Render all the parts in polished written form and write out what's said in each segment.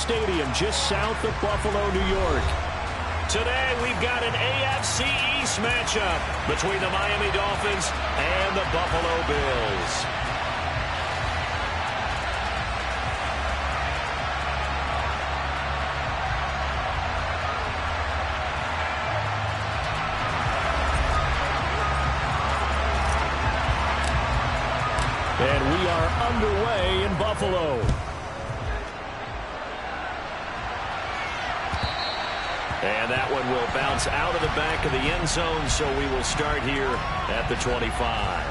Stadium just south of Buffalo, New York. Today, we've got an AFC East matchup between the Miami Dolphins and the Buffalo Bills. And we are underway in Buffalo. And that one will bounce out of the back of the end zone, so we will start here at the 25.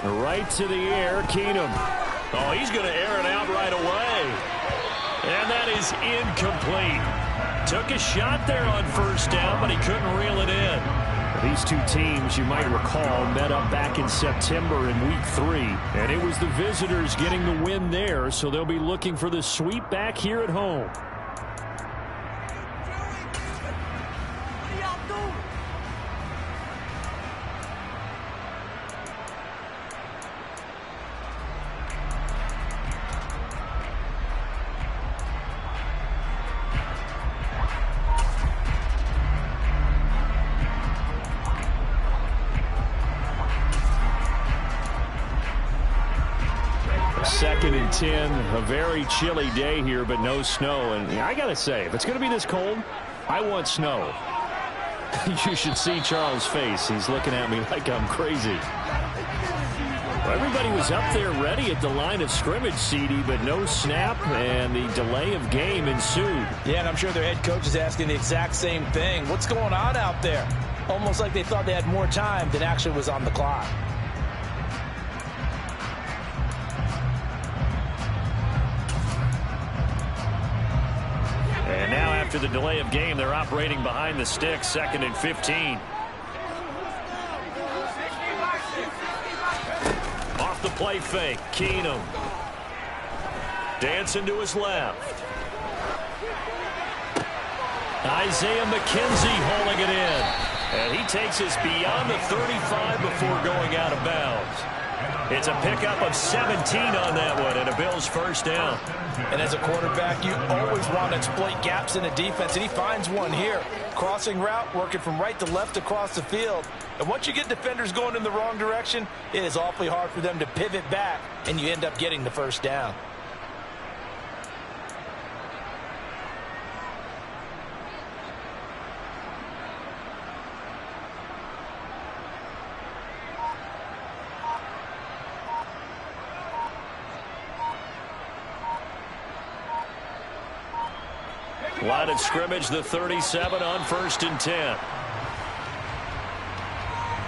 Right to the air, Keenum. Oh, he's going to air it out right away. And that is incomplete. Took a shot there on first down, but he couldn't reel it in. These two teams, you might recall, met up back in September in Week 3. And it was the visitors getting the win there, so they'll be looking for the sweep back here at home. Second and 10, a very chilly day here, but no snow. And I got to say, if it's going to be this cold, I want snow. You should see Charles' face. He's looking at me like I'm crazy. Well, everybody was up there ready at the line of scrimmage, CD, but no snap, and the delay of game ensued. Yeah, and I'm sure their head coach is asking the exact same thing. What's going on out there? Almost like they thought they had more time than actually was on the clock. And now after the delay of game, they're operating behind the sticks, 2nd and 15. Off the play fake, Keenum. Dancing to his left. Isaiah McKenzie hauling it in. And he takes us beyond the 35 before going out of bounds. It's a pickup of 17 on that one, and a Bills first down. And as a quarterback, you always want to exploit gaps in the defense, and he finds one here. Crossing route, working from right to left across the field. And once you get defenders going in the wrong direction, it is awfully hard for them to pivot back, and you end up getting the first down. Line of scrimmage, the 37 on 1st and 10.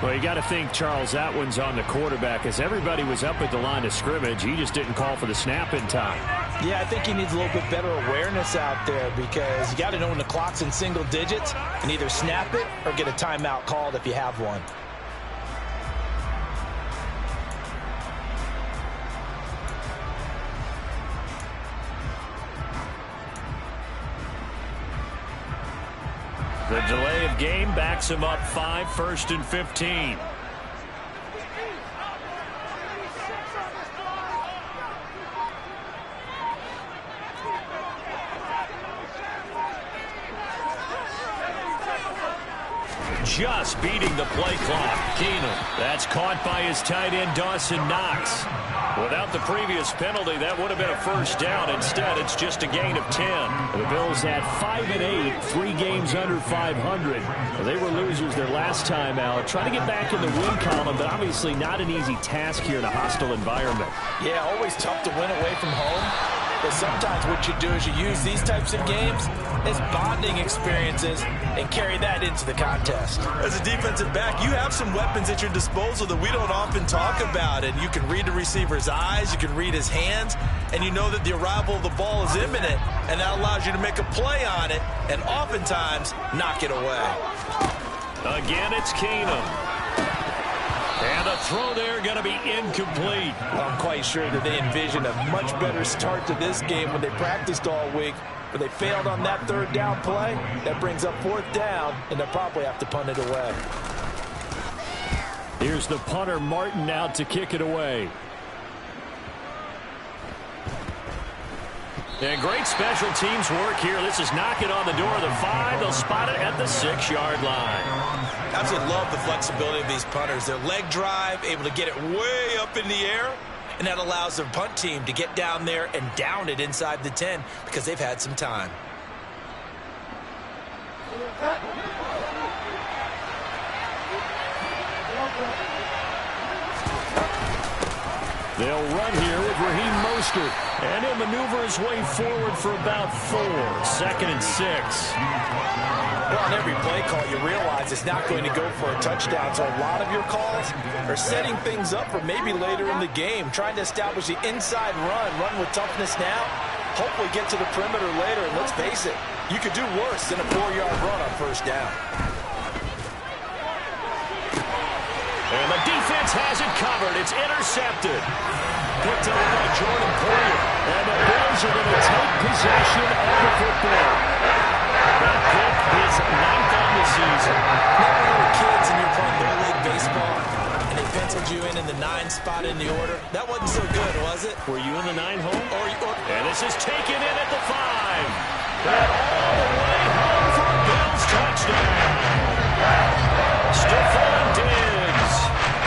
Well, you got to think, Charles, that one's on the quarterback. As everybody was up at the line of scrimmage, he just didn't call for the snap in time. Yeah, I think he needs a little bit better awareness out there, because you got to know when the clock's in single digits and either snap it or get a timeout called if you have one. The delay of game backs him up 5, 1st and 15. Just beating the play clock. Keenum. That's caught by his tight end, Dawson Knox. Without the previous penalty, that would have been a first down. Instead, it's just a gain of 10. The Bills had 5 and 8, 3 games under 500. They were losers their last time out. Trying to get back in the win column, but obviously not an easy task here in a hostile environment. Yeah, always tough to win away from home. But sometimes what you do is you use these types of games as bonding experiences and carry that into the contest. As a defensive back, you have some weapons at your disposal that we don't often talk about. And you can read the receiver's eyes, you can read his hands, and you know that the arrival of the ball is imminent, and that allows you to make a play on it and oftentimes knock it away. Again, it's Keenum. And a throw there going to be incomplete. I'm quite sure that they envisioned a much better start to this game when they practiced all week. But they failed on that third down play. That brings up fourth down, and they'll probably have to punt it away. Here's the punter, Martin, out to kick it away. And great special teams work here. This is knocking on the door of the 5. They'll spot it at the 6-yard line. Absolutely love the flexibility of these punters. Their leg drive, able to get it way up in the air, and that allows their punt team to get down there and down it inside the 10 because they've had some time. They'll run here with Raheem Mostert. And he'll maneuver his way forward for about 4. 2nd and 6. Well, on every play call, you realize it's not going to go for a touchdown. So a lot of your calls are setting things up for maybe later in the game, trying to establish the inside run with toughness now, hopefully get to the perimeter later. And let's face it, you could do worse than a 4-yard run on first down. And the defense has it covered. It's intercepted. Picked up by Jordan Poyer. And the Bills are going to take possession of the football. That pick is 9th on the season. Remember when you were kids and you're playing Little League baseball and they penciled you in the 9 spot in the order? That wasn't so good, was it? Were you in the 9 home? And this is taken in at the 5. And all the way home for a Bills touchdown. Stephon Diggs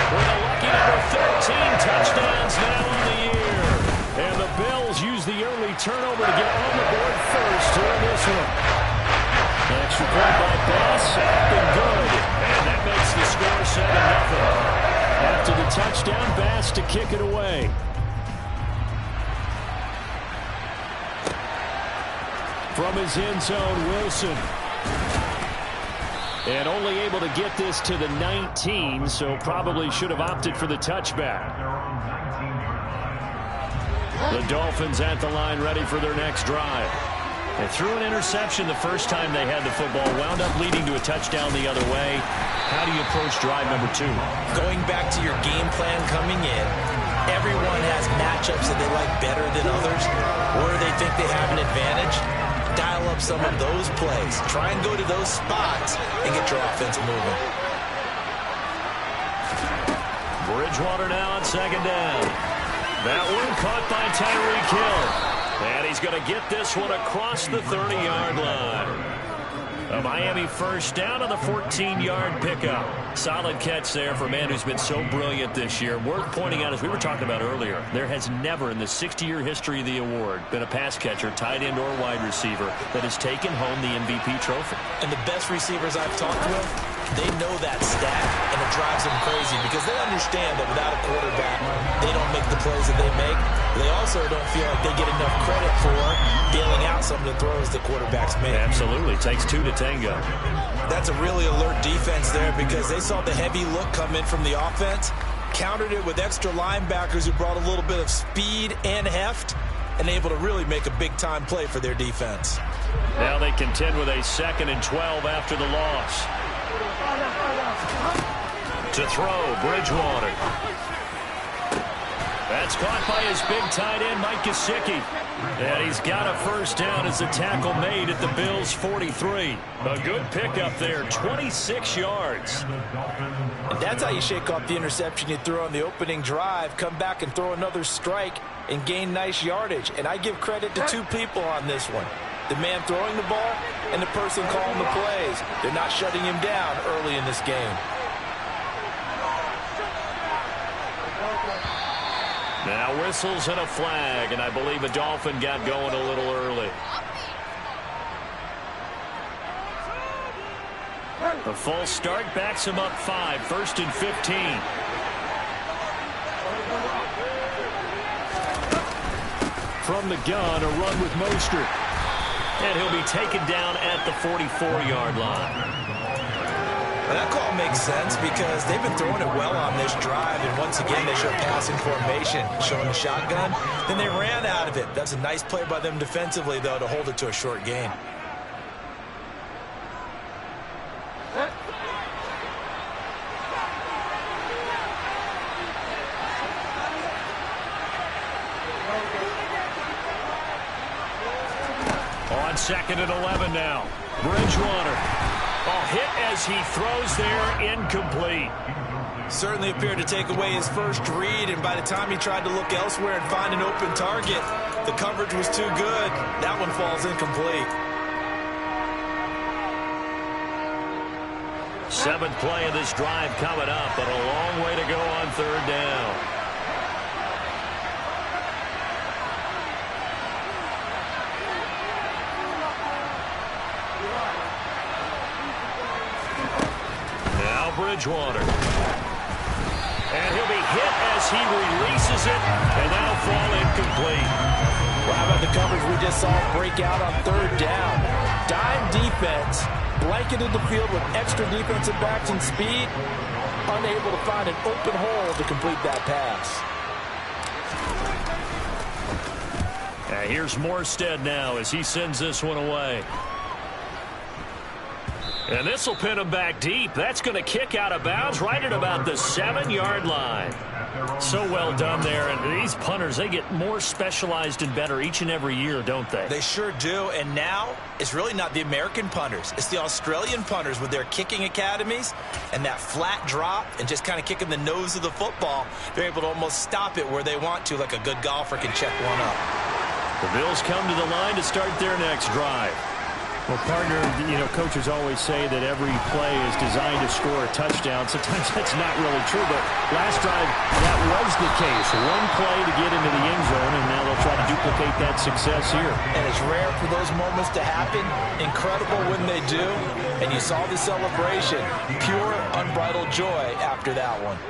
with a lucky number 13 touchdowns now on the year. And the Bills use the early turnover to get on the board first to win this one. Extra point by Bass, up and good. And that makes the score 7-0. After the touchdown, Bass to kick it away. From his end zone, Wilson. And only able to get this to the 19, so probably should have opted for the touchback. The Dolphins at the line, ready for their next drive. They threw an interception the first time they had the football, wound up leading to a touchdown the other way. How do you approach drive number 2? Going back to your game plan coming in, everyone has matchups that they like better than others, where they think they have an advantage. Dial up some of those plays. Try and go to those spots and get your offense moving. Bridgewater now on 2nd down. That one caught by Tyreek Hill. And he's going to get this one across the 30-yard line. A Miami first down on the 14-yard pickup. Solid catch there for a man who's been so brilliant this year. Worth pointing out, as we were talking about earlier, there has never in the 60-year history of the award been a pass catcher, tight end, or wide receiver that has taken home the MVP trophy. And the best receivers I've talked with, they know that stat, and it drives them crazy because they understand that without a quarterback, they don't make the plays that they make. They also don't feel like they get enough credit for bailing out some of the throws the quarterbacks make. Absolutely. Takes 2 to tango. That's a really alert defense there because they saw the heavy look come in from the offense, countered it with extra linebackers who brought a little bit of speed and heft, and able to really make a big-time play for their defense. Now they contend with a 2nd and 12 after the loss. To throw, Bridgewater. That's caught by his big tight end, Mike Gesicki. And he's got a first down as the tackle made at the Bills' 43. A good pickup there, 26 yards. And that's how you shake off the interception you threw on the opening drive, come back and throw another strike and gain nice yardage. And I give credit to 2 people on this one. The man throwing the ball and the person calling the plays. They're not shutting him down early in this game. Now whistles and a flag, and I believe a Dolphin got going a little early. The full start backs him up 5, 1st and 15. From the gun, a run with Mostert. And he'll be taken down at the 44-yard line. Well, that call makes sense because they've been throwing it well on this drive, and once again they show passing formation, showing the shotgun. Then they ran out of it. That's a nice play by them defensively, though, to hold it to a short gain. On 2nd and 11 now. Bridgewater. Hit as he throws there, incomplete. Certainly appeared to take away his first read, and by the time he tried to look elsewhere and find an open target, the coverage was too good. That one falls incomplete. 7th play of this drive coming up, but a long way to go on 3rd down. Bridgewater. And he'll be hit as he releases it, and that'll fall incomplete. Well, how about the coverage we just saw break out on 3rd down? Dime defense, blanketed the field with extra defensive backs and speed, unable to find an open hole to complete that pass. Here's Morstead now as he sends this one away. And this will pin him back deep. That's going to kick out of bounds right at about the 7-yard line. So well done there. And these punters, they get more specialized and better each and every year, don't they? They sure do. And now it's really not the American punters. It's the Australian punters with their kicking academies and that flat drop and just kind of kicking the nose of the football. They're able to almost stop it where they want to, like a good golfer can check one up. The Bills come to the line to start their next drive. Well, partner, coaches always say that every play is designed to score a touchdown. Sometimes that's not really true, but last drive, that was the case. One play to get into the end zone, and now they'll try to duplicate that success here. And it's rare for those moments to happen. Incredible when they do. And you saw the celebration. Pure, unbridled joy after that one.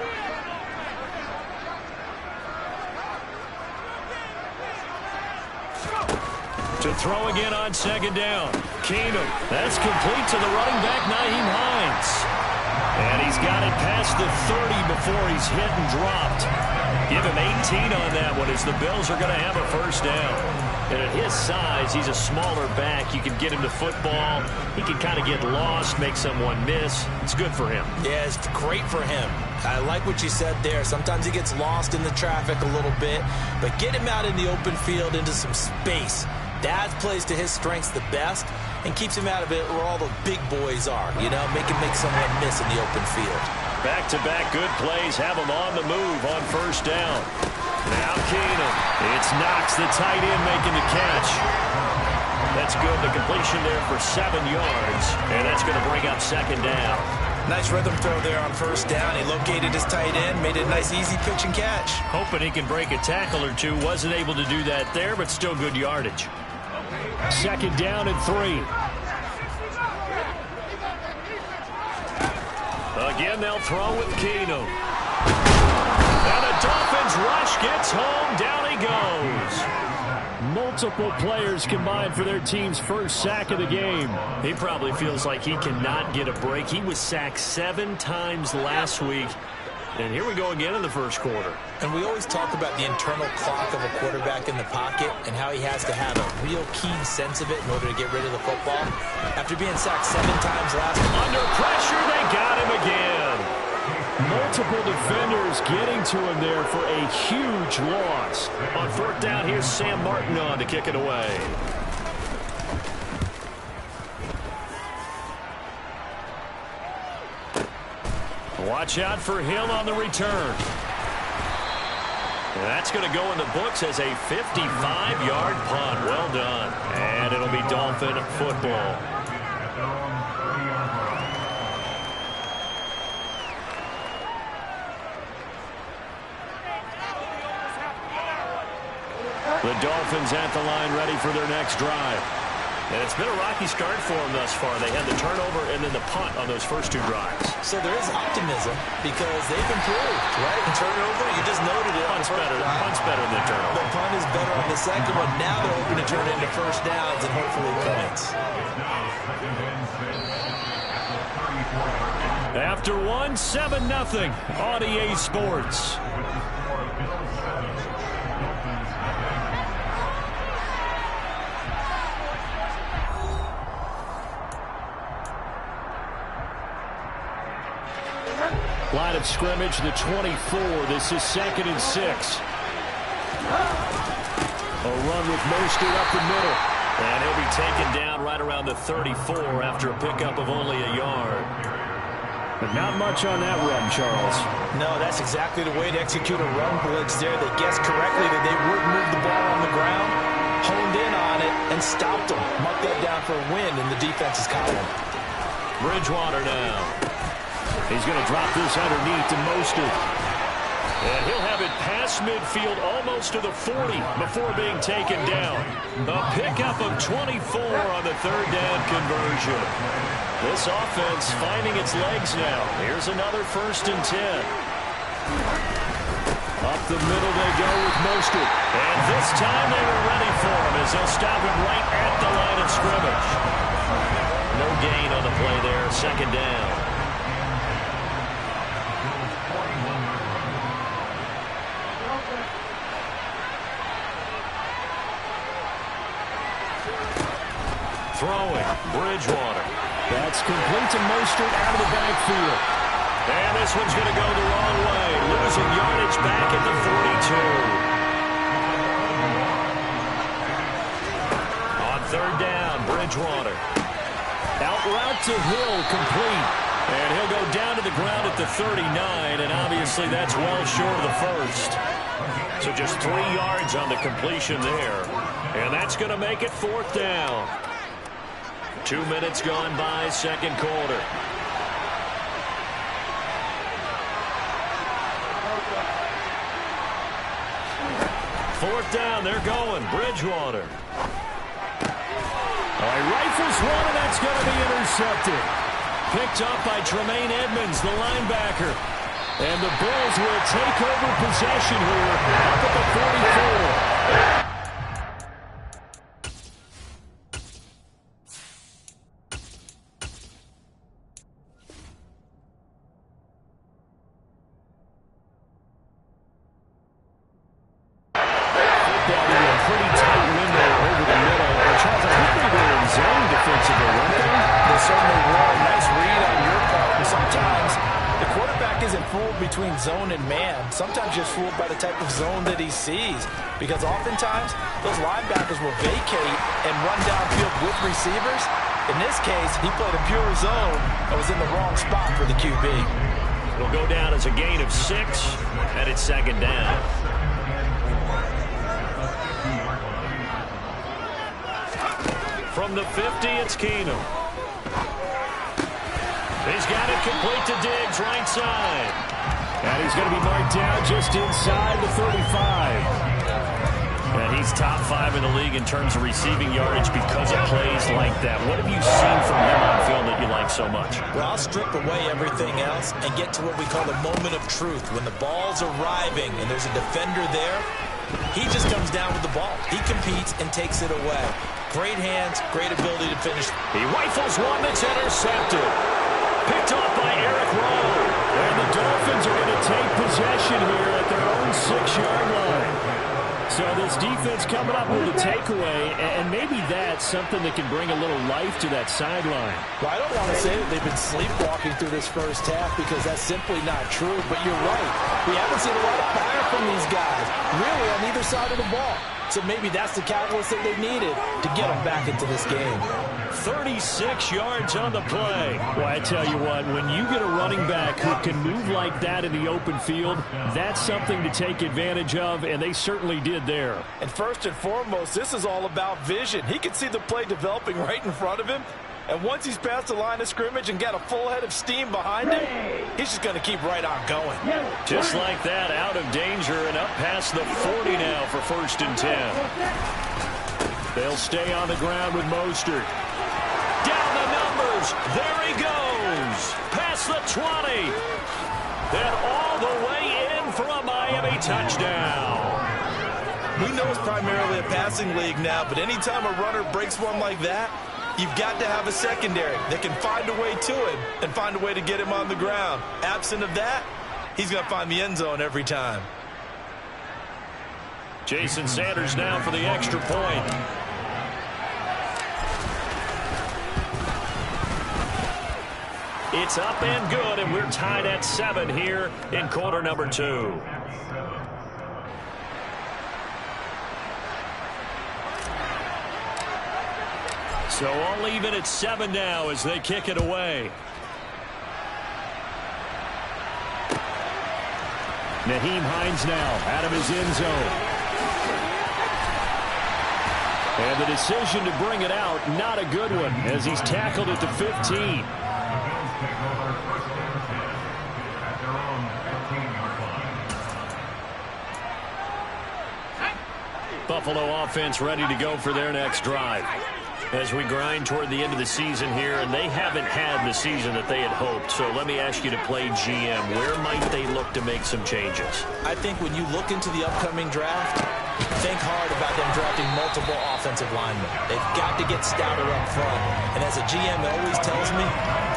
To throw again on 2nd down. Keenum. That's complete to the running back, Nyheim Hines. And he's got it past the 30 before he's hit and dropped. Give him 18 on that one as the Bills are going to have a 1st down. And at his size, he's a smaller back. You can get him to football. He can kind of get lost, make someone miss. It's good for him. Yeah, it's great for him. I like what you said there. Sometimes he gets lost in the traffic a little bit, but get him out in the open field into some space. That plays to his strengths the best and keeps him out of it where all the big boys are, make him make someone miss in the open field. Back-to-back good plays have him on the move on 1st down. Now Keenum. It's Knox, the tight end, making the catch. That's good. The completion there for 7 yards, and that's going to bring up 2nd down. Nice rhythm throw there on 1st down. He located his tight end, made it a nice easy pitch and catch. Hoping he can break a tackle or two. Wasn't able to do that there, but still good yardage. 2nd down and 3. Again, they'll throw with Keenum. And the Dolphins rush gets home. Down he goes. Multiple players combined for their team's 1st sack of the game. He probably feels like he cannot get a break. He was sacked 7 times last week. And here we go again in the 1st quarter. And we always talk about the internal clock of a quarterback in the pocket and how he has to have a real keen sense of it in order to get rid of the football. After being sacked 7 times last week. Under pressure, they got him again. Multiple defenders getting to him there for a huge loss. On 4th down, here's Sam Martin on to kick it away. Watch out for Hill on the return. And that's going to go in the books as a 55-yard punt. Well done. And it'll be Dolphin football. The Dolphins at the line ready for their next drive. And it's been a rocky start for them thus far. They had the turnover and then the punt on those first two drives. So there is optimism because they've improved, right? And turnover, you just noted it. Punt's better than the turnover. The punt is better on the second one. Now they're hoping to turn it into first downs and hopefully points. After one, 7-0 on EA Sports. Line of scrimmage, the 24. This is 2nd and 6. A run with Mostert up the middle. And he'll be taken down right around the 34 after a pickup of only a yard. But not much on that run, Charles. No, that's exactly the way to execute a run blitz there. They guessed correctly that they would move the ball on the ground, honed in on it, and stopped them. Mark that down for a win in the defense's column. Bridgewater now. He's going to drop this underneath to Mostert. And he'll have it past midfield almost to the 40 before being taken down. A pickup of 24 on the third down conversion. This offense finding its legs now. Here's another 1st and 10. Up the middle they go with Mostert. And this time they were ready for him as they'll stop him right at the line of scrimmage. No gain on the play there. 2nd down. Throwing, Bridgewater. That's complete to Mostert out of the backfield. And this one's going to go the wrong way. Losing yardage back at the 42. On 3rd down, Bridgewater. Out route to Hill, complete. And he'll go down to the ground at the 39, and obviously that's well short of the first. So just 3 yards on the completion there. And that's going to make it 4th down. 2 minutes gone by, 2nd quarter. Fourth down, they're going. Bridgewater. He rifles one, and that's going to be intercepted. Picked up by Tremaine Edmonds, the linebacker. And the Bills will take over possession here up at the 44. Between zone and man, sometimes just fooled by the type of zone that he sees, because oftentimes those linebackers will vacate and run downfield with receivers. In this case, he played a pure zone and was in the wrong spot for the QB. It'll go down as a gain of 6, and it's 2nd down. From the 50, it's Keenum. He's got it complete to Diggs, right side. And he's going to be marked down just inside the 35. And he's top 5 in the league in terms of receiving yardage because of plays like that. What have you seen from him on film that you like so much? Well, I'll strip away everything else and get to what we call the moment of truth. When the ball's arriving and there's a defender there, he just comes down with the ball. He competes and takes it away. Great hands, great ability to finish. He rifles one that's intercepted. Picked off by Eric Rowe. And the Dolphins are going to take possession here at their own 6-yard line. So this defense coming up with a takeaway, and maybe that's something that can bring a little life to that sideline. Well, I don't want to say that they've been sleepwalking through this first half because that's simply not true, but you're right. We haven't seen a lot of fire from these guys, really on either side of the ball. So maybe that's the catalyst that they needed to get them back into this game. 36 yards on the play. Well, I tell you what, when you get a running back who can move like that in the open field, that's something to take advantage of, and they certainly did there. And first and foremost, this is all about vision. He can see the play developing right in front of him, and once he's past the line of scrimmage and got a full head of steam behind him, he's just going to keep right on going. Just like that, out of danger and up past the 40 now for 1st and 10. They'll stay on the ground with Mostert. Down the numbers. There he goes. Past the 20. And all the way in for a Miami touchdown. We know it's primarily a passing league now, but anytime a runner breaks one like that, you've got to have a secondary that can find a way to him and find a way to get him on the ground. Absent of that, he's going to find the end zone every time. Jason Sanders now for the extra point. It's up and good, and we're tied at 7 here in quarter number 2. So all even at 7 now as they kick it away. Nyheim Hines now out of his end zone. And the decision to bring it out, not a good one, as he's tackled at the 15. Buffalo offense ready to go for their next drive. As we grind toward the end of the season here, and they haven't had the season that they had hoped. So let me ask you to play GM. Where might they look to make some changes? I think when you look into the upcoming draft, think hard about them drafting multiple offensive linemen. They've got to get stouter up front. And as a GM always tells me,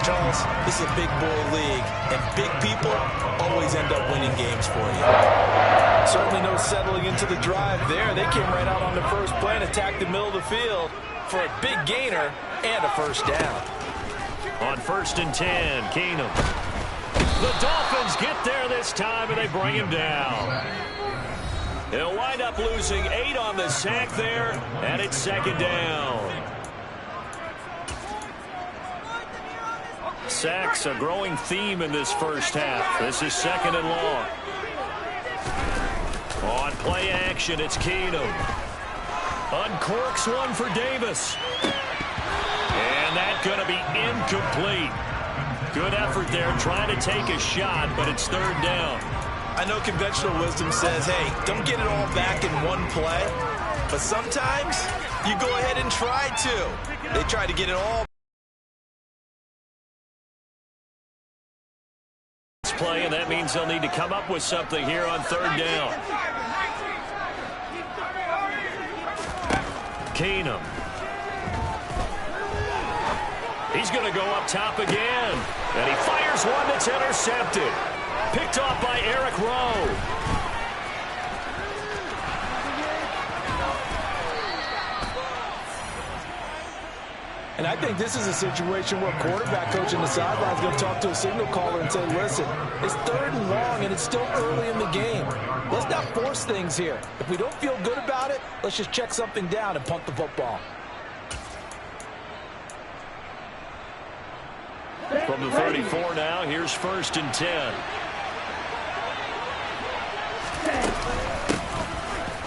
Charles, this is a big boy league, and big people always end up winning games for you. Certainly no settling into the drive there. They came right out on the first play and attacked the middle of the field for a big gainer and a first down. On 1st and 10, Keenum. The Dolphins get there this time, and they bring him down. They'll wind up losing 8 on the sack there, and it's 2nd down. Sacks, a growing theme in this first half. This is 2nd and long. On play action, it's Keenum. Uncorks one for Davis. And that's going to be incomplete. Good effort there trying to take a shot, but it's 3rd down. I know conventional wisdom says, hey, don't get it all back in one play. But sometimes you go ahead and try to. They try to get it all. Play, and that means they'll need to come up with something here on 3rd down. Keenum. He's going to go up top again. And he fires one that's intercepted. Picked off by Eric Rowe. And I think this is a situation where quarterback coach in the sideline is going to talk to a signal caller and say, listen, it's 3rd and long and it's still early in the game. Let's not force things here. If we don't feel good about it, let's just check something down and punt the football. From the 34 now, here's 1st and 10.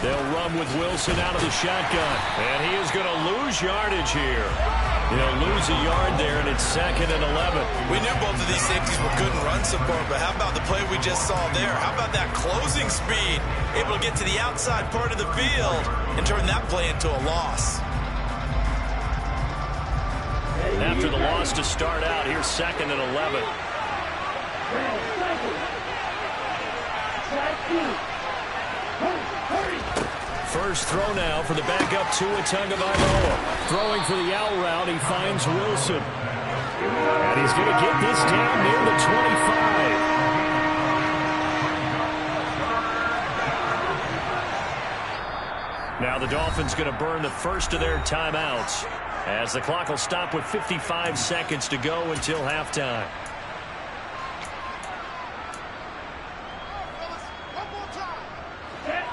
They'll run with Wilson out of the shotgun. And he is going to lose yardage here. He'll lose a yard there, and it's 2nd and 11. We knew both of these safeties were good in run support, but how about the play we just saw there? How about that closing speed? Able to get to the outside part of the field and turn that play into a loss. After the loss to start out, here's 2nd and 11. First throw now for the backup Tua Tagovailoa. Throwing for the out route, he finds Wilson. And he's going to get this down near the 25. Now the Dolphins going to burn the first of their timeouts, as the clock will stop with 55 seconds to go until halftime.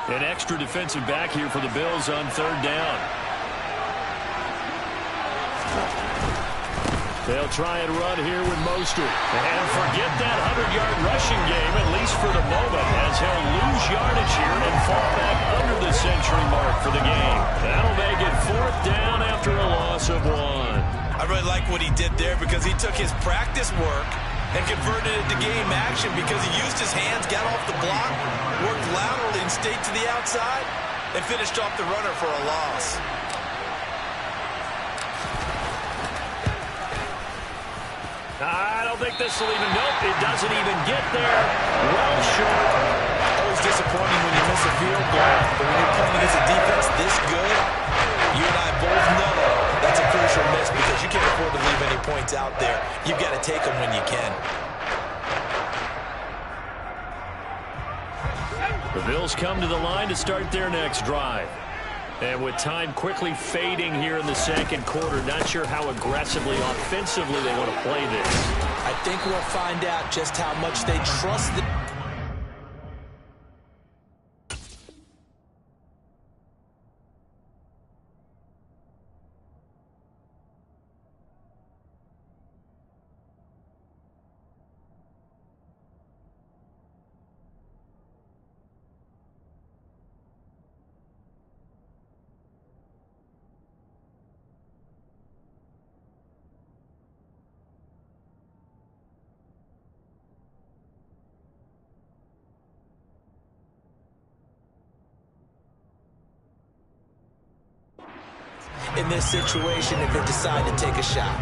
An extra defensive back here for the Bills on 3rd down. They'll try and run here with Mostert. And forget that 100-yard rushing game, at least for the moment, as he'll lose yardage here and fall back under the century mark for the game. That'll make it 4th down after a loss of 1. I really like what he did there because he took his practice work and converted it to game action because he used his hands, got off the block, worked laterally and stayed to the outside, and finished off the runner for a loss. I don't think this will even, nope, it doesn't even get there. Well short. Always disappointing when you miss a field goal, but when you're playing against a defense this good, you and I both know that's a crucial miss because you can't afford to leave any points out there. You've got to take them when you can. The Bills come to the line to start their next drive. And with time quickly fading here in the second quarter, not sure how aggressively, offensively they want to play this. I think we'll find out just how much they trust the... in this situation if they decide to take a shot.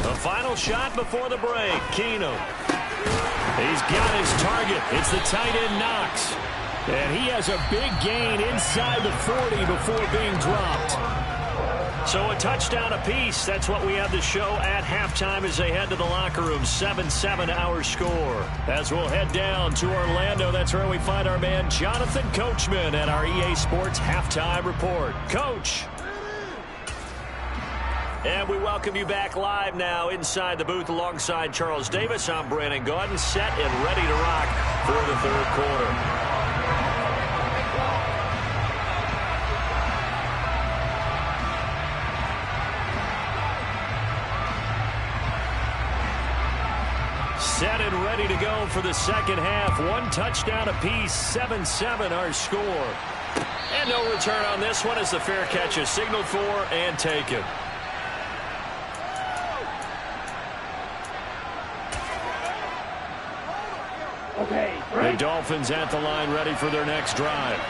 The final shot before the break. Keenum. He's got his target. It's the tight end Knox. And he has a big gain inside the 40 before being dropped. So a touchdown apiece. That's what we have to show at halftime as they head to the locker room. 7-7 our score. As we'll head down to Orlando, that's where we find our man Jonathan Coachman at our EA Sports Halftime Report. Coach. And we welcome you back live now inside the booth alongside Charles Davis. I'm Brandon Gaudin, set and ready to rock for the third quarter. Set and ready to go for the second half. One touchdown apiece, 7-7 our score. And no return on this one as the fair catch is signaled for and taken. The Dolphins at the line ready for their next drive.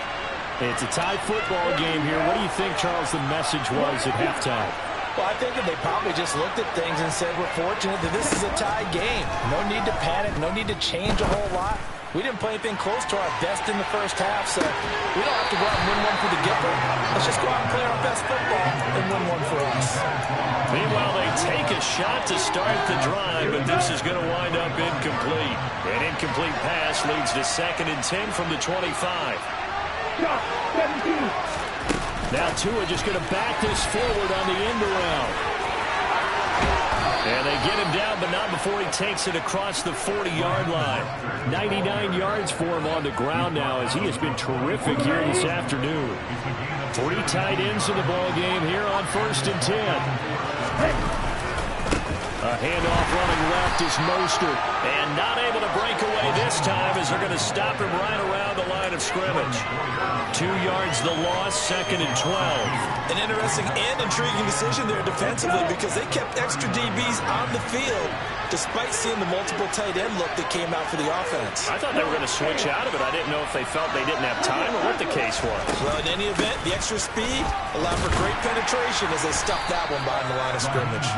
It's a tie football game here. What do you think, Charles, the message was at halftime? Well, I think that they probably just looked at things and said, we're fortunate that this is a tie game. No need to panic, no need to change a whole lot. We didn't play anything close to our best in the first half, so we don't have to go out and win one for the Gipper. Let's just go out and play our best football and win one for us. Meanwhile, they take a shot to start the drive, but this is going to wind up incomplete. An incomplete pass leads to 2nd and 10 from the 25. Now Tua just going to back this forward on the end around. And they get him down, but not before he takes it across the 40-yard line. 99 yards for him on the ground now as he has been terrific here this afternoon. 3 tight ends in the ball game here on 1st and 10. A handoff running left is Mostert. And not able to break away this time as they're going to stop him right around the line of scrimmage. 2 yards the loss, 2nd and 12. An interesting and intriguing decision there defensively because they kept extra DBs on the field despite seeing the multiple tight end look that came out for the offense. I thought they were going to switch out of it. I didn't know if they felt they didn't have time or what the case was. Well, in any event, the extra speed allowed for great penetration as they stuffed that one behind the line of scrimmage.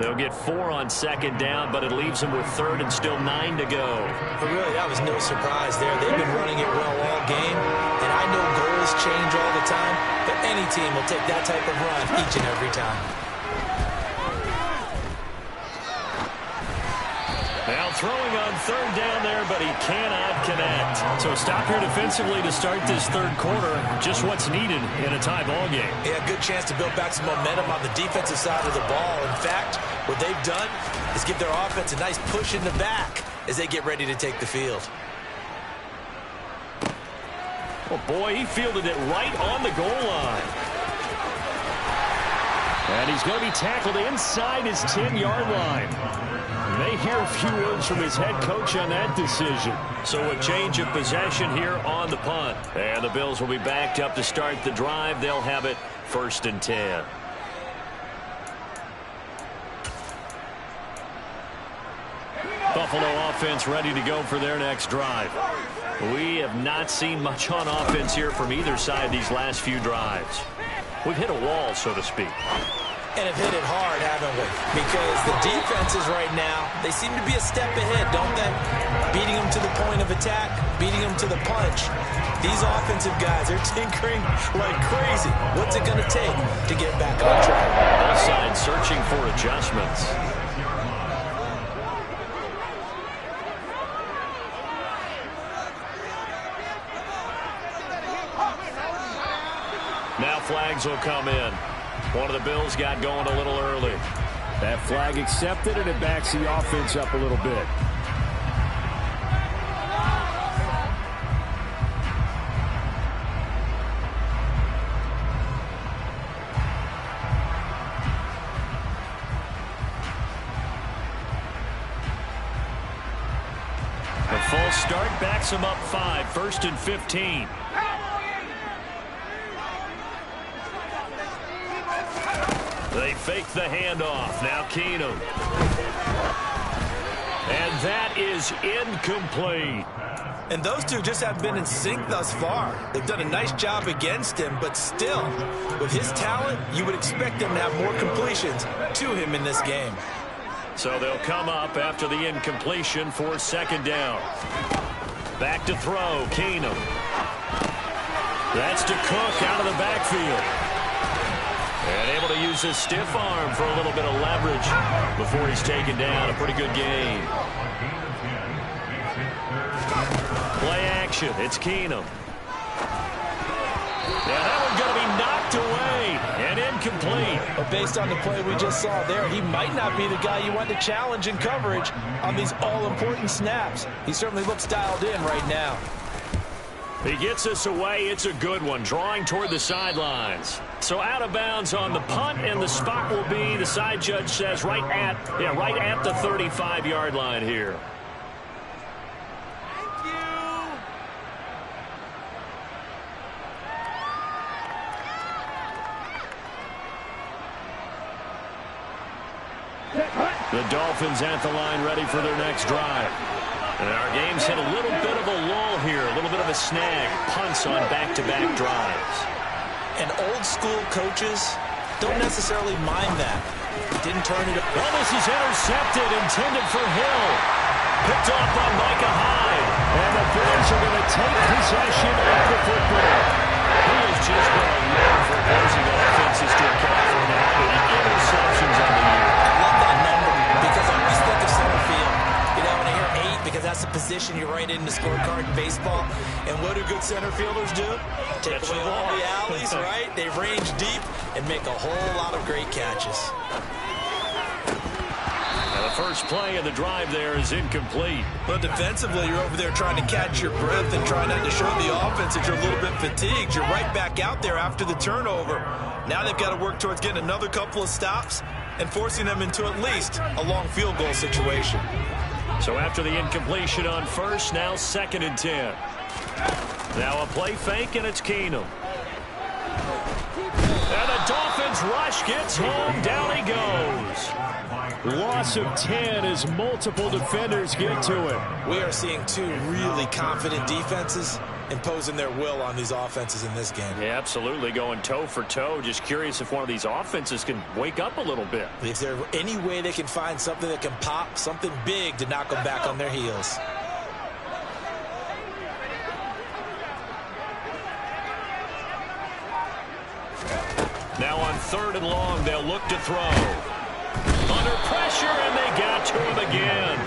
They'll get 4 on 2nd down, but it leaves them with 3rd and still 9 to go. But really, that was no surprise there. They've been running it well all game, and I know goals change all the time, but any team will take that type of run each and every time. Now throwing on 3rd down there, but he cannot connect. So stop here defensively to start this third quarter. Just what's needed in a tie ball game. Yeah, good chance to build back some momentum on the defensive side of the ball. In fact, what they've done is give their offense a nice push in the back as they get ready to take the field. Oh boy, he fielded it right on the goal line. And he's going to be tackled inside his 10-yard line. May hear a few words from his head coach on that decision. So a change of possession here on the punt. And the Bills will be backed up to start the drive. They'll have it 1st and 10. The Buffalo offense ready to go for their next drive. We have not seen much on offense here from either side these last few drives. We've hit a wall, so to speak. And have hit it hard, haven't we? Because the defenses right now, they seem to be a step ahead, don't they? Beating them to the point of attack, beating them to the punch. These offensive guys are tinkering like crazy. What's it going to take to get back on track? Both sides searching for adjustments. Now flags will come in. One of the Bills got going a little early. That flag accepted, and it backs the offense up a little bit. The full start backs him up 5, 1st and 15. They fake the handoff. Now Keenum. And that is incomplete. And those two just have been in sync thus far. They've done a nice job against him, but still, with his talent, you would expect them to have more completions to him in this game. So they'll come up after the incompletion for 2nd down. Back to throw, Keenum. That's to Cook out of the backfield. And able to use his stiff arm for a little bit of leverage before he's taken down. A pretty good gain. Play action. It's Keenum. Yeah, that one's going to be knocked away and incomplete. But based on the play we just saw there, he might not be the guy you want to challenge in coverage on these all-important snaps. He certainly looks dialed in right now. He gets us away. It's a good one, drawing toward the sidelines. So out of bounds on the punt, and the spot will be, the side judge says, right at the 35-yard line here. Thank you. The Dolphins at the line ready for their next drive. And our game's hit a little bit of a lull here, a little bit of a snag. Punts on back-to-back drives. And old-school coaches don't necessarily mind that. Didn't turn it up. Well, this is intercepted, intended for Hill. Picked off by Micah Hyde. And the Bears are going to take possession of the football. He has just been a man for opposing offenses to account for now. 8 interceptions on the year. I love that number because I always think of center field. You know, when I hear 8, because that's the position you write in the scorecard in baseball. And what do good center fielders do? Take away all the alleys, right? They range deep and make a whole lot of great catches. Now the first play of the drive there is incomplete. But defensively, you're over there trying to catch your breath and trying not to show the offense that you're a little bit fatigued. You're right back out there after the turnover. Now they've got to work towards getting another couple of stops and forcing them into at least a long field goal situation. So after the incompletion on first, now 2nd and 10. Now a play fake, and it's Keenum. And the Dolphins rush gets home. Down he goes. Loss of 10 as multiple defenders get to it. We are seeing two really confident defenses imposing their will on these offenses in this game. Yeah, absolutely, going toe for toe. Just curious if one of these offenses can wake up a little bit. Is there any way they can find something that can pop, something big to knock them back on their heels? Now on 3rd and long, they'll look to throw. Under pressure, and they got to him again.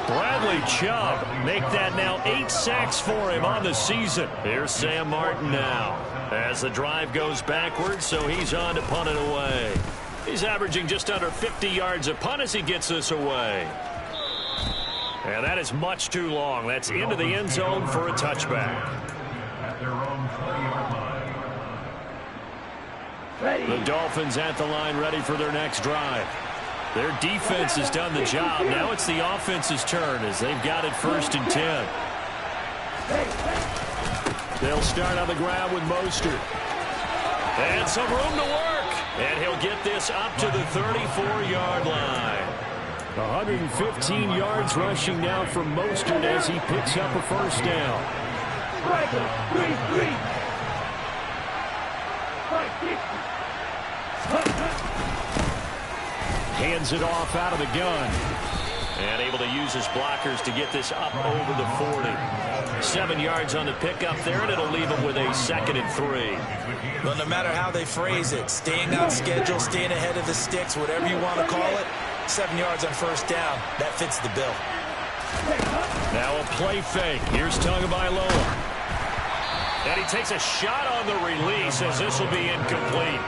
Bradley Chubb make that now 8 sacks for him on the season. Here's Sam Martin now as the drive goes backwards, so he's on to punt it away. He's averaging just under 50 yards a punt as he gets this away. And that is much too long. That's into the end zone for a touchback. The Dolphins at the line ready for their next drive. Their defense has done the job. Now it's the offense's turn as they've got it 1st and 10. They'll start on the ground with Mostert. And some room to work. And he'll get this up to the 34-yard line. 115 yards rushing now from Mostert as he picks up a first down. Hands it off out of the gun. And able to use his blockers to get this up over the 40. 7 yards on the pickup there, and it'll leave him with a 2nd and 3. Well, no matter how they phrase it, staying on schedule, staying ahead of the sticks, whatever you want to call it, 7 yards on first down, that fits the bill. Now a play fake. Here's Tagovailoa. And he takes a shot on the release as this will be incomplete.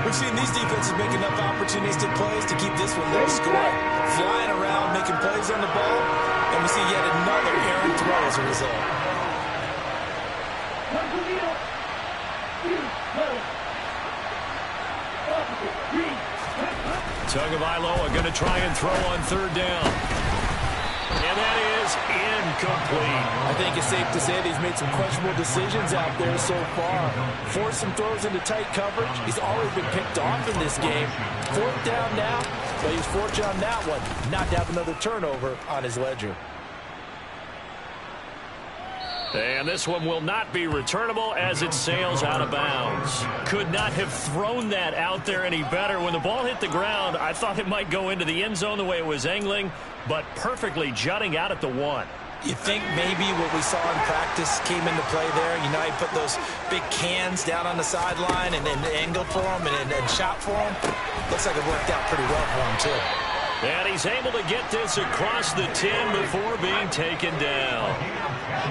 We've seen these defenses make enough opportunistic plays to keep this one low scoring. Flying around, making plays on the ball, and we see yet another errant throw as a result. Tagovailoa going to try and throw on 3rd down. And that is incomplete. I think it's safe to say that he's made some questionable decisions out there so far. Forced some throws into tight coverage. He's always been picked off in this game. 4th down now, but he's fortunate on that one not to have another turnover on his ledger. And this one will not be returnable as it sails out of bounds. Could not have thrown that out there any better. When the ball hit the ground, I thought it might go into the end zone the way it was angling, but perfectly jutting out at the 1. You think maybe what we saw in practice came into play there? You know, he put those big cans down on the sideline and angled for him and shot for him. Looks like it worked out pretty well for him, too. And he's able to get this across the 10 before being taken down.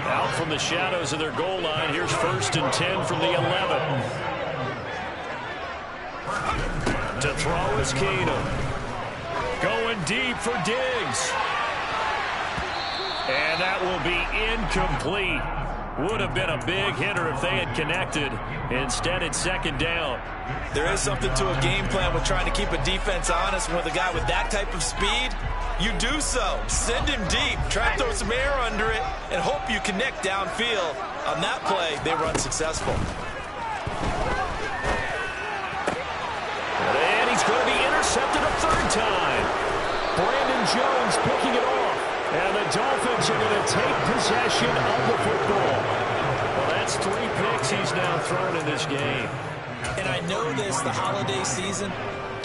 Out from the shadows of their goal line, here's 1st and 10 from the 11. To throw is Keenum. Going deep for Diggs. And that will be incomplete. Would have been a big hitter if they had connected. Instead, it's 2nd down. There is something to a game plan with trying to keep a defense honest. With a guy with that type of speed, you do so. Send him deep. Try to throw some air under it and hope you connect downfield. On that play, they were unsuccessful. And he's going to be intercepted a 3rd time. Brandon Jones picking it off. And the Dolphins are going to take possession of the football. Well, that's 3 picks he's now thrown in this game. And I know this, the holiday season,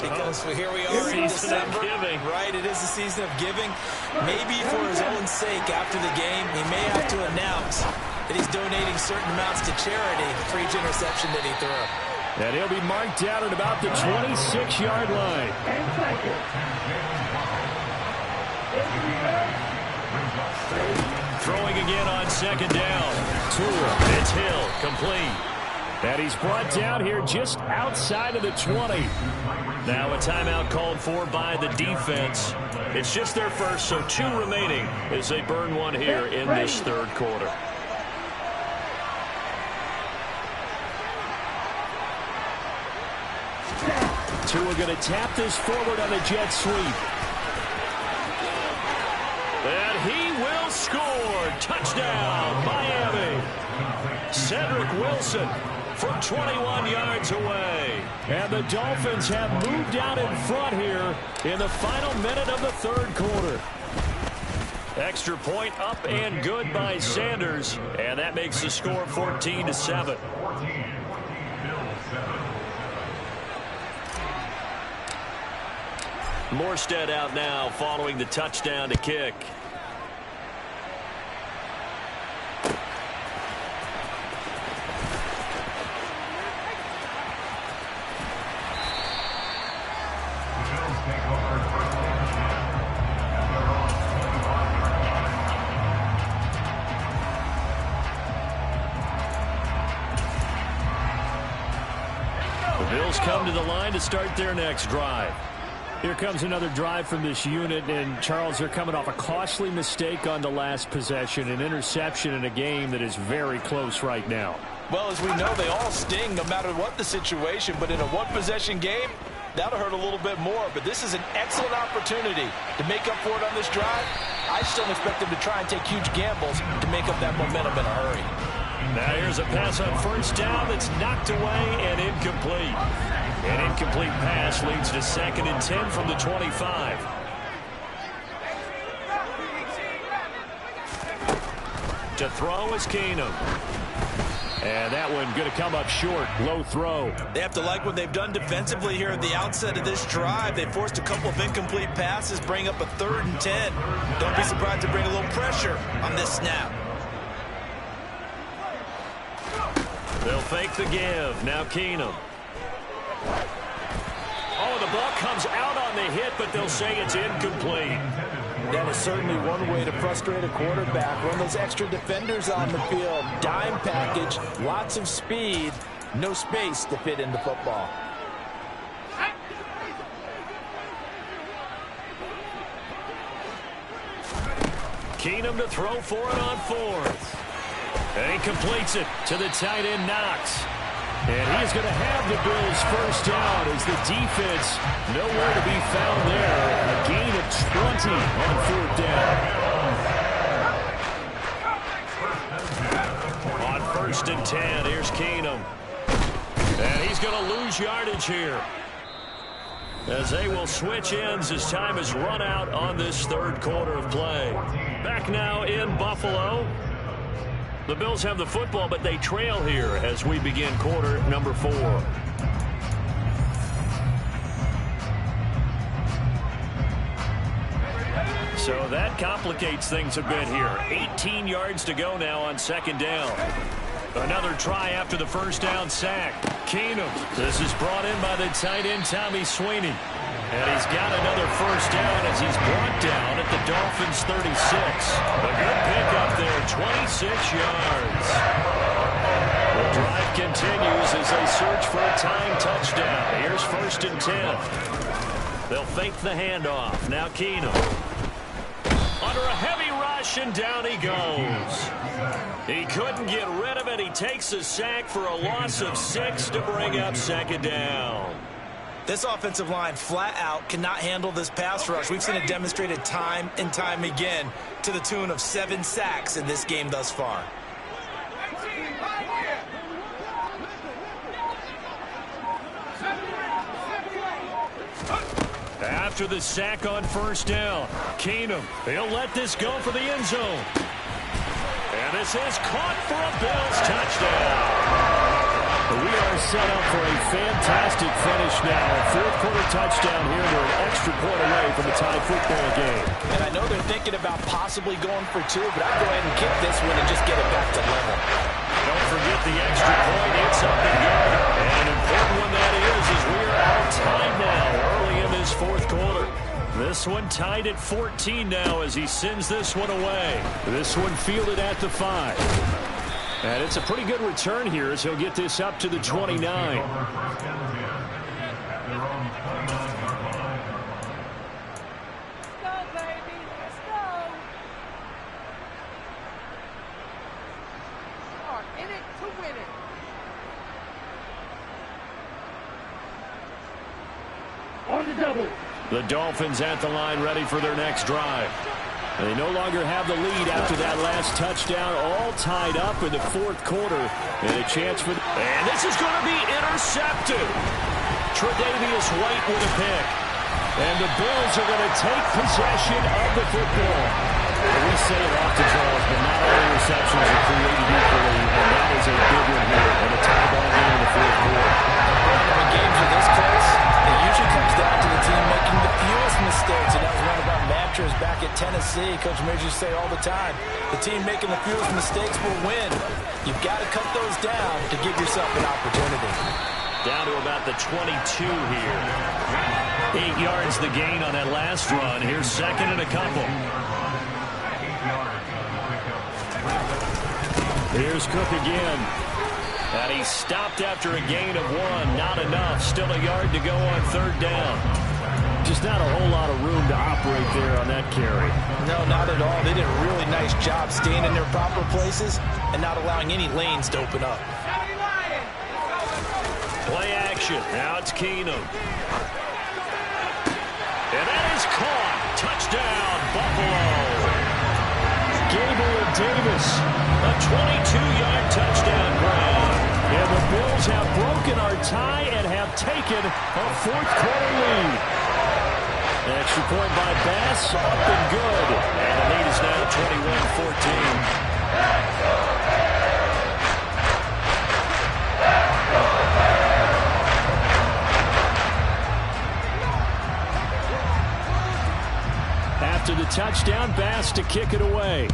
because here we are in December. Right, it is the season of giving. Maybe for his own sake after the game, he may have to announce that he's donating certain amounts to charity for each interception that he threw. And he'll be marked down at about the 26-yard line. Throwing again on 2nd down. It's Hill, complete. And he's brought down here just outside of the 20. Now a timeout called for by the defense. It's just their first, so 2 remaining as they burn one here in this 3rd quarter. Tua going to tap this forward on a jet sweep. And he will score. Touchdown, Miami. Cedric Wilson from 21 yards away. And the Dolphins have moved out in front here in the final minute of the 3rd quarter. Extra point up and good by Sanders. And that makes the score 14-7. Morstead out now following the touchdown to kick. The Bills come to the line to start their next drive. Here comes another drive from this unit, and Charles, they're coming off a costly mistake on the last possession, an interception in a game that is very close right now. Well, as we know, they all sting no matter what the situation, but in a one-possession game, that'll hurt a little bit more. But this is an excellent opportunity to make up for it on this drive. I just don't expect them to try and take huge gambles to make up that momentum in a hurry. Now here's a pass on 1st down that's knocked away and incomplete. An incomplete pass leads to 2nd and 10 from the 25. To throw is Keenum. And that one going to come up short. Low throw. They have to like what they've done defensively here at the outset of this drive. They forced a couple of incomplete passes, bring up a 3rd and 10. Don't be surprised to bring a little pressure on this snap. They'll fake the give. Now Keenum. Oh, the ball comes out on the hit, but they'll say it's incomplete. That is certainly one way to frustrate a quarterback. Run those extra defenders on the field. Dime package, lots of speed, no space to fit into football. Keenum to throw for it on 4th. And he completes it to the tight end, Knox. And he's going to have the Bills first down as the defense nowhere to be found there. A gain of 20 on 4th down. On 1st and 10, here's Keenum. And he's going to lose yardage here, as they will switch ends as time has run out on this 3rd quarter of play. Back now in Buffalo. The Bills have the football, but they trail here as we begin quarter number 4. So that complicates things a bit here. 18 yards to go now on 2nd down. Another try after the first down sack. Keenum. This is brought in by the tight end, Tommy Sweeney. And he's got another first down as he's brought down at the Dolphins' 36. A good pickup there, 26 yards. The drive continues as they search for a tying touchdown. Here's 1st and 10. They'll fake the handoff. Now Keenum. Under a heavy rush, and down he goes. He couldn't get rid of it. He takes a sack for a loss of 6 to bring up 2nd down. This offensive line flat out cannot handle this pass rush. We've seen it demonstrated time and time again to the tune of 7 sacks in this game thus far. After the sack on 1st down, Keenum, he'll let this go for the end zone. And this is caught for a Bills touchdown. We are set up for a fantastic finish now. A 4th quarter touchdown here. We're an extra point away from a tie football game. And I know they're thinking about possibly going for 2, but I'd go ahead and kick this one and just get it back to level. Don't forget the extra point. It's up and good. And an important one that is we are out tied now early in this 4th quarter. This one tied at 14 now as he sends this one away. This one fielded at the 5. And it's a pretty good return here as he'll get this up to the 29. Let's go, baby. Let's go. Are in it to win it. On the double. The Dolphins at the line ready for their next drive. They no longer have the lead after that last touchdown, all tied up in the 4th quarter. And a chance for... And this is going to be intercepted. Tre'Davious White with a pick. And the Bills are going to take possession of the football. And we say it often, Charles, but not all interceptions are created equally. And that is a big one here. And a tie ball game in the 4th quarter. When games are this close, it usually comes down to the team making the fewest mistakes. And that was one of our mantras back at Tennessee. Coach Mears used to say all the time, the team making the fewest mistakes will win. You've got to cut those down to give yourself an opportunity. Down to about the 22 here. 8 yards the gain on that last run. Here's 2nd and a couple. Here's Cook again. And he stopped after a gain of 1. Not enough. Still a yard to go on 3rd down. Just not a whole lot of room to operate there on that carry. No, not at all. They did a really nice job staying in their proper places and not allowing any lanes to open up. Play action. Now it's Keenum. And that is caught. Touchdown, Buffalo. Gabriel Davis, a 22-yard touchdown grab. And the Bills have broken our tie and have taken a 4th quarter lead. Extra point by Bass, up and good. And the lead is now 21-14. to kick it away.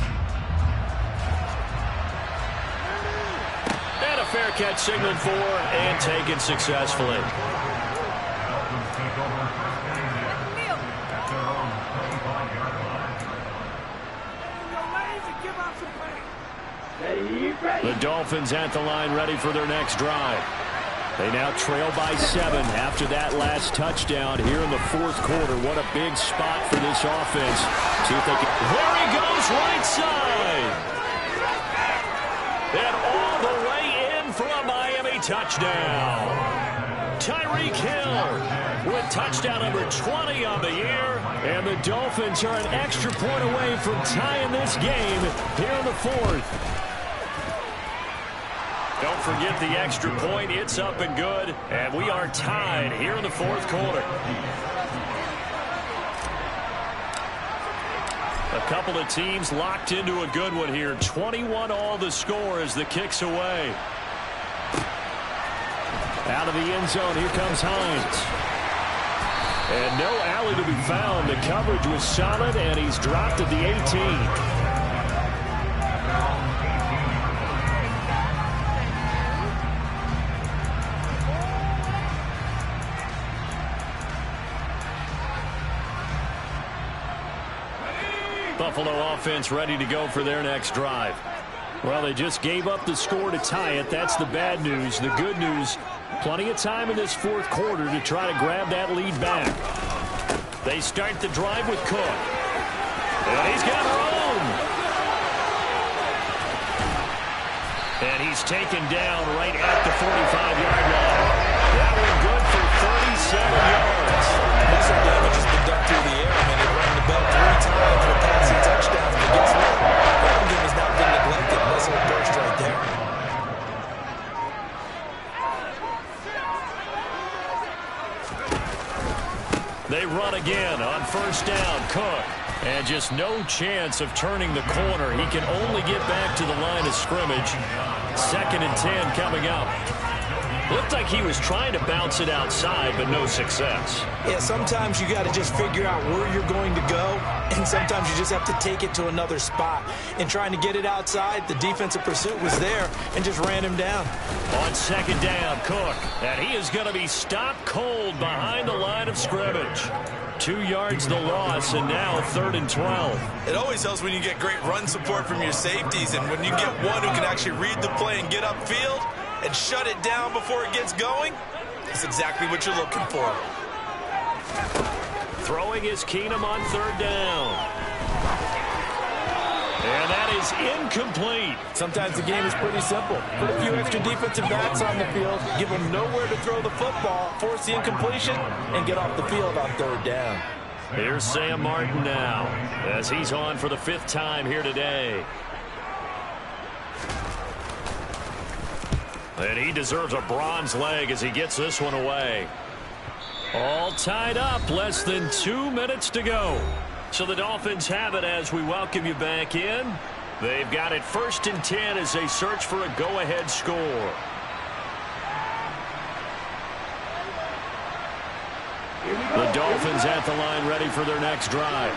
And a fair catch signaled for and taken successfully. The Dolphins at the line ready for their next drive. They now trail by 7 after that last touchdown here in the fourth quarter. What a big spot for this offense. See if they can. There he goes, right side. And all the way in for a Miami touchdown. Tyreek Hill with touchdown number 20 on the year. And the Dolphins are an extra point away from tying this game here in the fourth. Don't forget the extra point. It's up and good. And we are tied here in the fourth quarter. A couple of teams locked into a good one here. 21-all the score as the kick's away. Out of the end zone, here comes Hines. And no alley to be found. The coverage was solid, and he's dropped at the 18. Buffalo offense ready to go for their next drive. Well, they just gave up the score to tie it. That's the bad news. The good news, plenty of time in this fourth quarter to try to grab that lead back. They start the drive with Cook. And he's got room. And he's taken down right at the 45-yard line. That one good for 37 yards. Muscle damage has been done through the air. I mean, they've rung the bell 3 times with passing touchdowns. But guess what? The run game has not been neglected. Muscle burst right there. They run again on first down. Cook. And just no chance of turning the corner. He can only get back to the line of scrimmage. 2nd and 10 coming up. Looked like he was trying to bounce it outside, but no success. Yeah, sometimes you got to just figure out where you're going to go, and sometimes you just have to take it to another spot. In trying to get it outside, the defensive pursuit was there and just ran him down. On 2nd down, Cook. And he is going to be stopped cold behind the line of scrimmage. 2 yards the loss, and now 3rd and 12. It always helps when you get great run support from your safeties, and when you get one who can actually read the play and get upfield and shut it down before it gets going, that's exactly what you're looking for. Throwing is Keenum on 3rd down. And that is incomplete. Sometimes the game is pretty simple. Put a few extra defensive backs on the field, give them nowhere to throw the football, force the incompletion, and get off the field on 3rd down. Here's Sam Martin now as he's on for the 5th time here today. And he deserves a bronze leg as he gets this one away. All tied up, less than 2 minutes to go. So the Dolphins have it as we welcome you back in. They've got it 1st and 10 as they search for a go-ahead score. The Dolphins at the line ready for their next drive.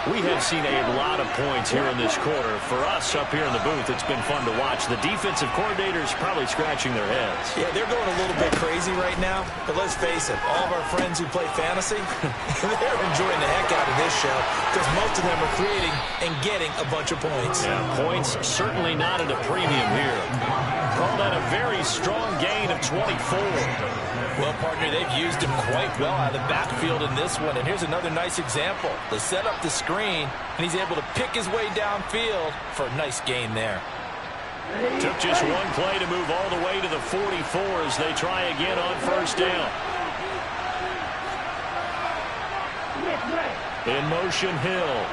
We have seen a lot of points here in this quarter. For us up here in the booth, it's been fun to watch. The defensive coordinators probably scratching their heads. Yeah, they're going a little bit crazy right now. But let's face it, all of our friends who play fantasy, they're enjoying the heck out of this show because most of them are creating and getting a bunch of points. Yeah, points certainly not at a premium here. Call that a very strong gain of 24. Well, partner, they've used him quite well out of the backfield in this one. And here's another nice example. They set up the screen, and he's able to pick his way downfield for a nice gain there. Took just one play to move all the way to the 44 as they try again on 1st down. In motion, Hill.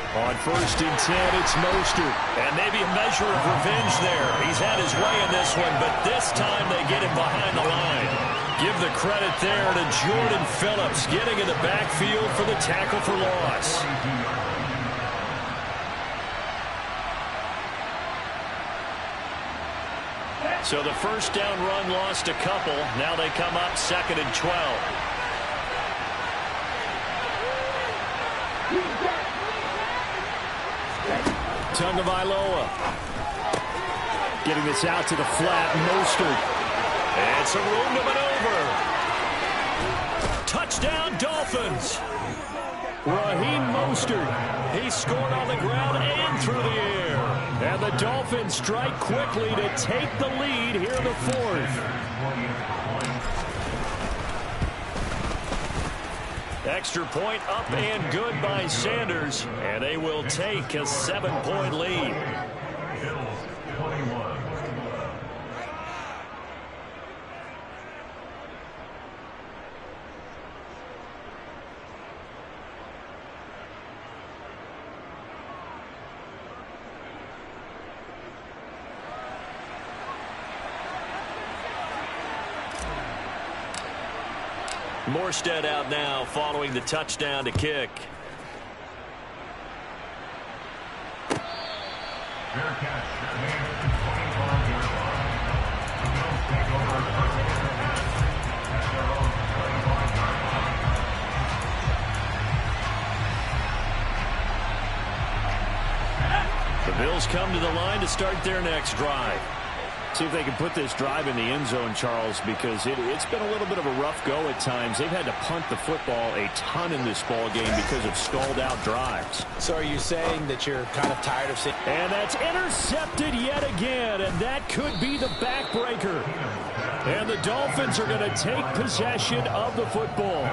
On 1st and 10, it's Mostert. And maybe a measure of revenge there. He's had his way in this one, but this time they get him behind the line. Give the credit there to Jordan Phillips getting in the backfield for the tackle for loss. So the 1st down run lost a couple. Now they come up 2nd and 12. Tagovailoa. Getting this out to the flat. Mostert. It's a room to maneuver. Touchdown, Dolphins. Raheem Mostert. He scored on the ground and through the air. And the Dolphins strike quickly to take the lead here in the fourth. Extra point up and good by Sanders. And they will take a 7-point lead. Morstead out now following the touchdown to kick. The Bills come to the line to start their next drive. See if they can put this drive in the end zone, Charles, because it's been a little bit of a rough go at times. They've had to punt the football a ton in this ball game because of stalled-out drives. So are you saying that you're kind of tired of seeing... And that's intercepted yet again, and that could be the backbreaker. And the Dolphins are going to take possession of the football.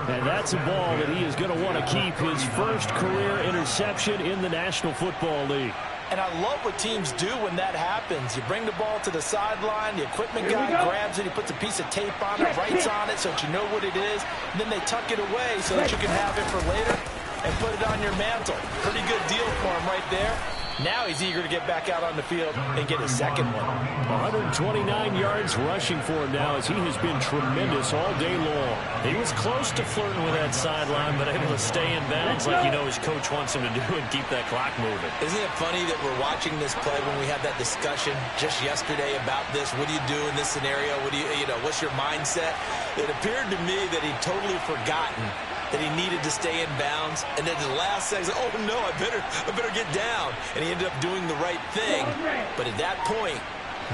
And that's a ball that he is going to want to keep, his first career interception in the National Football League. And I love what teams do when that happens. You bring the ball to the sideline, the equipment guy grabs it, he puts a piece of tape on it, writes on it so that you know what it is, and then they tuck it away so that you can have it for later and put it on your mantle. Pretty good deal for him right there. Now he's eager to get back out on the field and get his second one. 129 yards rushing for him now as he has been tremendous all day long. He was close to flirting with that sideline, but able to stay in bounds like you know his coach wants him to do and keep that clock moving. Isn't it funny that we're watching this play when we had that discussion just yesterday about this? What do you do in this scenario? What do you know, what's your mindset? It appeared to me that he'd totally forgotten that he needed to stay in bounds, and then the last second, oh no, I better get down. And he ended up doing the right thing. But at that point,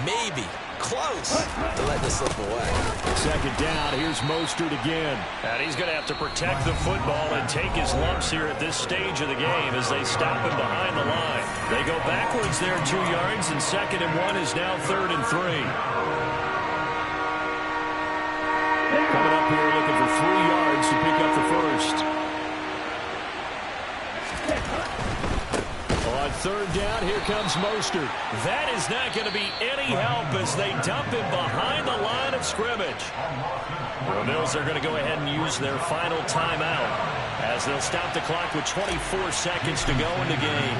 maybe close to letting this slip away. Second down, here's Mostert again. And he's going to have to protect the football and take his lumps here at this stage of the game as they stop him behind the line. They go backwards there 2 yards, and 2nd and 1 is now 3rd and 3. Coming up here looking for 3 yards to pick up the first. On 3rd down, here comes Mostert. That is not going to be any help as they dump him behind the line of scrimmage. The Bills are going to go ahead and use their final timeout as they'll stop the clock with 24 seconds to go in the game.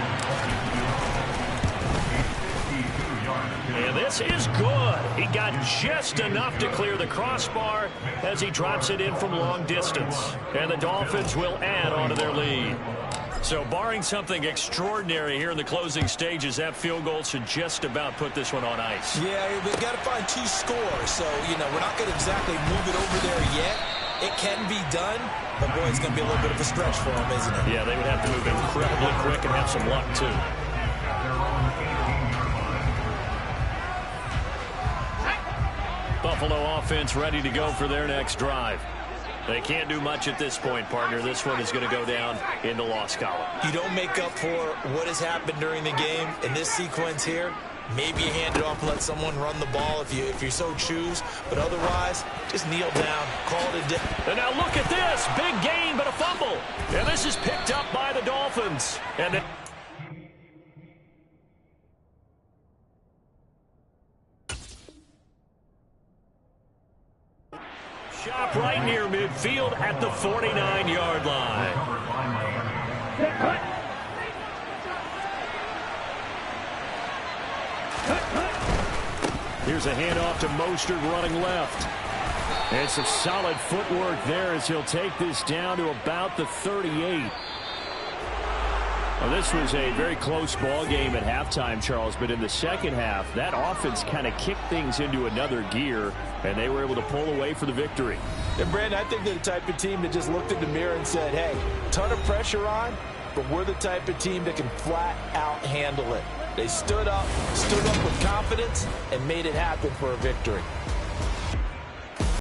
And this is good. He got just enough to clear the crossbar as he drops it in from long distance. And the Dolphins will add on to their lead. So barring something extraordinary here in the closing stages, that field goal should just about put this one on ice. Yeah, we've got to find 2 scores. So, you know, we're not going to exactly move it over there yet. It can be done, but boy, it's going to be a little bit of a stretch for them, isn't it? Yeah, they would have to move incredibly quick and have some luck, too. Buffalo offense ready to go for their next drive. They can't do much at this point, partner. This one is going to go down in the loss column. You don't make up for what has happened during the game in this sequence here. Maybe you hand it off and let someone run the ball if you so choose. But otherwise, just kneel down, call it a day. And now look at this. Big gain, but a fumble. And this is picked up by the Dolphins. And then shot right near midfield at the 49-yard line. Here's a handoff to Mostert running left. And some solid footwork there as he'll take this down to about the 38. Well, this was a very close ball game at halftime, Charles, but in the second half, that offense kind of kicked things into another gear, and they were able to pull away for the victory. And Brandon, I think they're the type of team that just looked in the mirror and said, hey, ton of pressure on, but we're the type of team that can flat out handle it. They stood up with confidence, and made it happen for a victory.